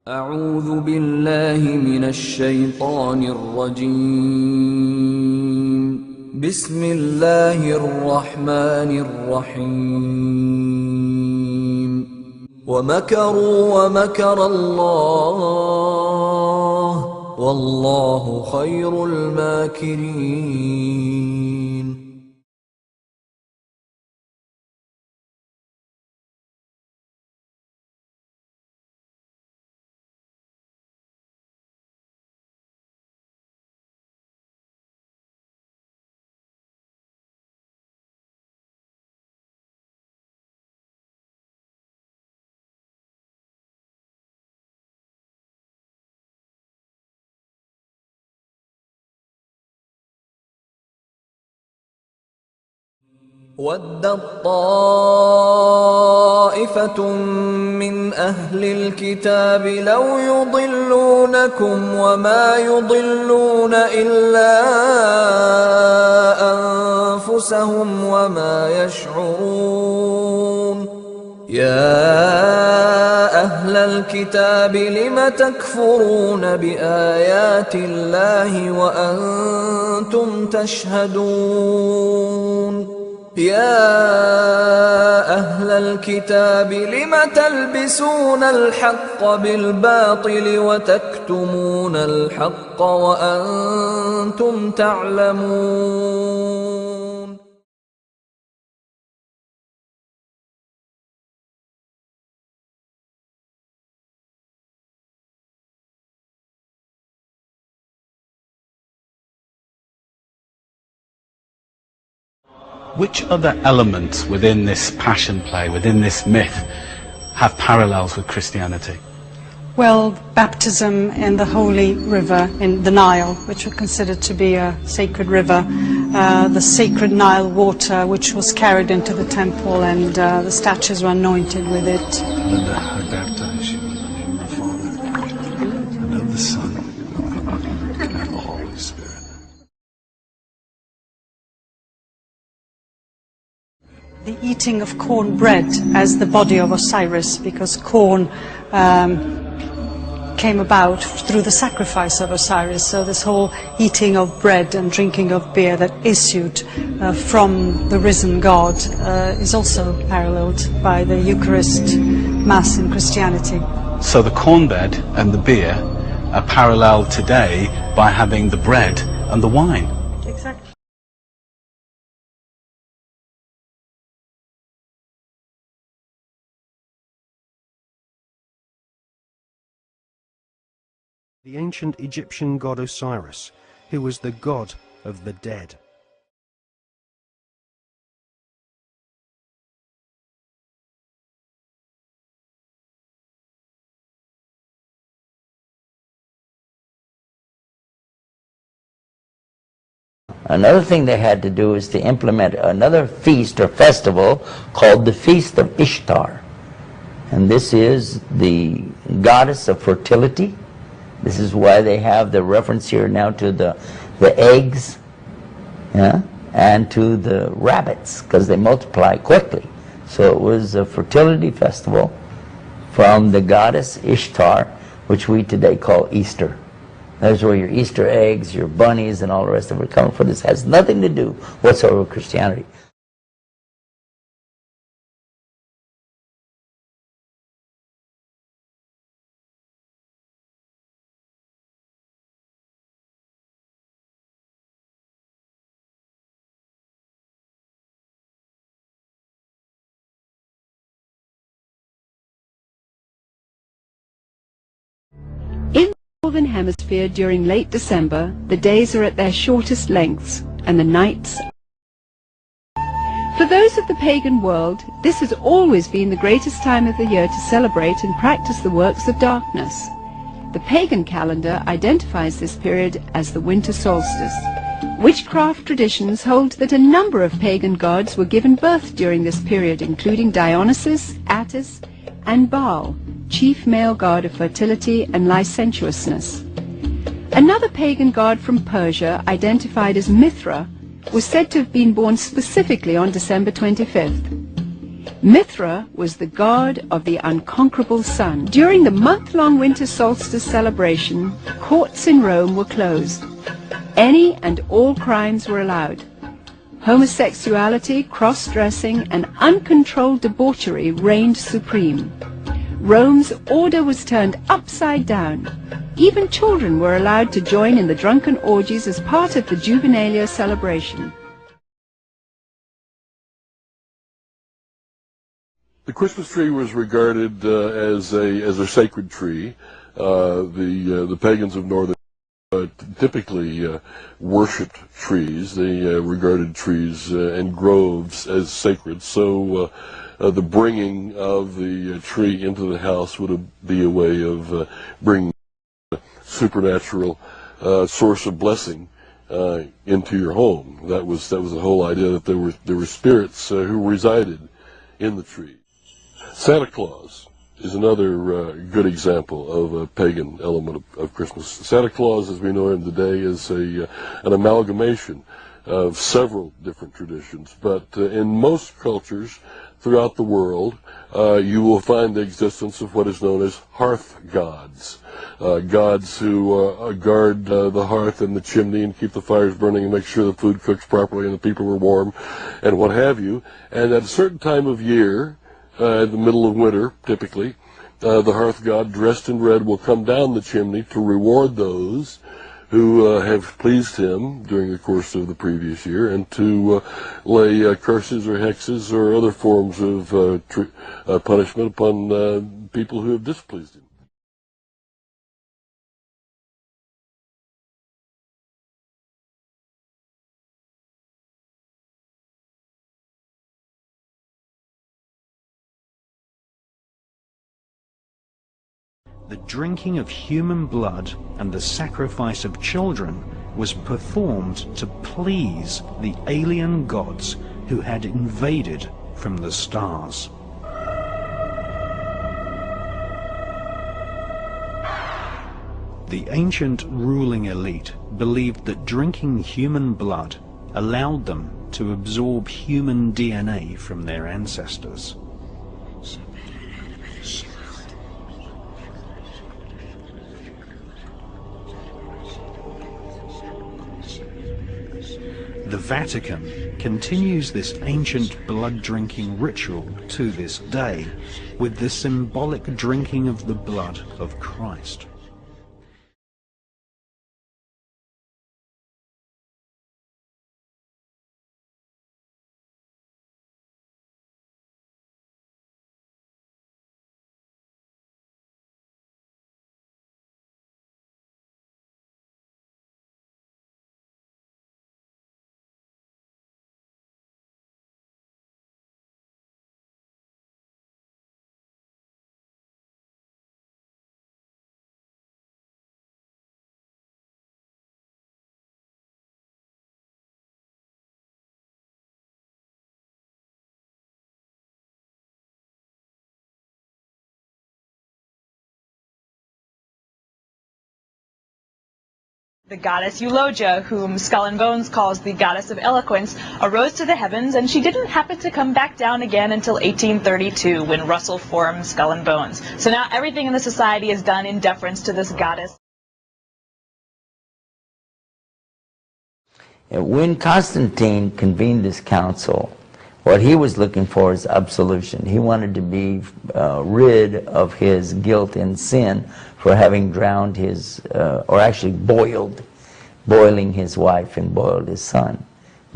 أعوذ بالله من الشيطان الرجيم. بسم الله الرحمن الرحيم. ومكروا ومكر الله والله خير الماكرين. وَدَّت طَّائِفَةٌ مِّنْ أَهْلِ الْكِتَابِ لَوْ يُضِلُّونَكُمْ وَمَا يُضِلُّونَ إِلَّا أَنفُسَهُمْ وَمَا يَشْعُرُونَ. يَا أَهْلَ الْكِتَابِ لِمَ تَكْفُرُونَ بِآيَاتِ اللَّهِ وَأَنْتُمْ تَشْهَدُونَ. يا أهل الكتاب لم تلبسون الحق بالباطل وتكتمون الحق وأنتم تعلمون. Which other elements within this passion play, within this myth, have parallels with Christianity? Well, baptism in the holy river in the Nile, which was considered to be a sacred river, the sacred Nile water, which was carried into the temple, and the statues were anointed with it. And I baptize you in the name of the Father, and of the Son, and of the Holy Spirit. The eating of corn bread as the body of Osiris, because corn came about through the sacrifice of Osiris. So this whole eating of bread and drinking of beer that issued from the risen God is also paralleled by the Eucharist Mass in Christianity. So the corn bed and the beer are paralleled today by having the bread and the wine. Exactly. The ancient Egyptian god Osiris, who was the god of the dead. Another thing they had to do is to implement another feast or festival called the Feast of Ishtar. And this is the goddess of fertility. This is why they have the reference here now to the eggs, yeah, and to the rabbits, because they multiply quickly. So it was a fertility festival from the goddess Ishtar, which we today call Easter. That's where your Easter eggs, your bunnies, and all the rest of it come from. This has nothing to do whatsoever with Christianity. In the Northern Hemisphere during late December, the days are at their shortest lengths and the nights. For those of the pagan world, this has always been the greatest time of the year to celebrate and practice the works of darkness. The pagan calendar identifies this period as the winter solstice. Witchcraft traditions hold that a number of pagan gods were given birth during this period, including Dionysus, Attis, and Baal, chief male god of fertility and licentiousness. Another pagan god from Persia, identified as Mithra, was said to have been born specifically on December 25th. Mithra was the god of the unconquerable sun. During the month-long winter solstice celebration, courts in Rome were closed. Any and all crimes were allowed. Homosexuality, cross-dressing, and uncontrolled debauchery reigned supreme. Rome's order was turned upside down. Even children were allowed to join in the drunken orgies as part of the Juvenalia celebration. The Christmas tree was regarded as a sacred tree. The pagans of northern typically worshipped trees. They regarded trees and groves as sacred. So the bringing of the tree into the house would be a way of bringing a supernatural source of blessing into your home. That was the whole idea, that there were spirits who resided in the tree. Santa Claus is another good example of a pagan element of Christmas. Santa Claus, as we know him today, is an amalgamation of several different traditions, but in most cultures throughout the world, you will find the existence of what is known as hearth gods. Gods who guard the hearth and the chimney and keep the fires burning and make sure the food cooks properly and the people are warm and what have you. And at a certain time of year, in the middle of winter, typically, the hearth god dressed in red will come down the chimney to reward those who have pleased him during the course of the previous year, and to lay curses or hexes or other forms of punishment upon people who have displeased him. The drinking of human blood and the sacrifice of children was performed to please the alien gods who had invaded from the stars. The ancient ruling elite believed that drinking human blood allowed them to absorb human DNA from their ancestors. The Vatican continues this ancient blood-drinking ritual to this day with the symbolic drinking of the blood of Christ. The goddess Eulogia, whom Skull and Bones calls the goddess of eloquence, arose to the heavens, and she didn't happen to come back down again until 1832, when Russell formed Skull and Bones. So now everything in the society is done in deference to this goddess. When Constantine convened this council, what he was looking for is absolution. He wanted to be rid of his guilt and sin for having drowned his, or actually boiling his wife and boiled his son,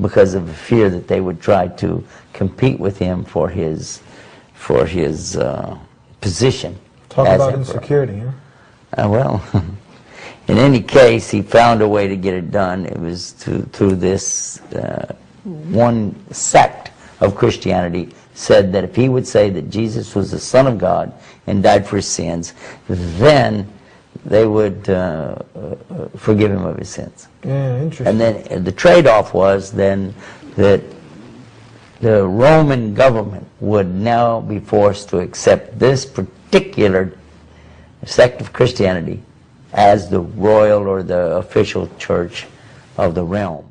because of the fear that they would try to compete with him for his position. Talk as about emperor. insecurity, huh? Well, in any case, he found a way to get it done. It was through this one sect of Christianity said that if he would say that Jesus was the Son of God and died for his sins, then they would forgive him of his sins. Yeah, interesting. And then the trade-off was then that the Roman government would now be forced to accept this particular sect of Christianity as the royal or the official church of the realm.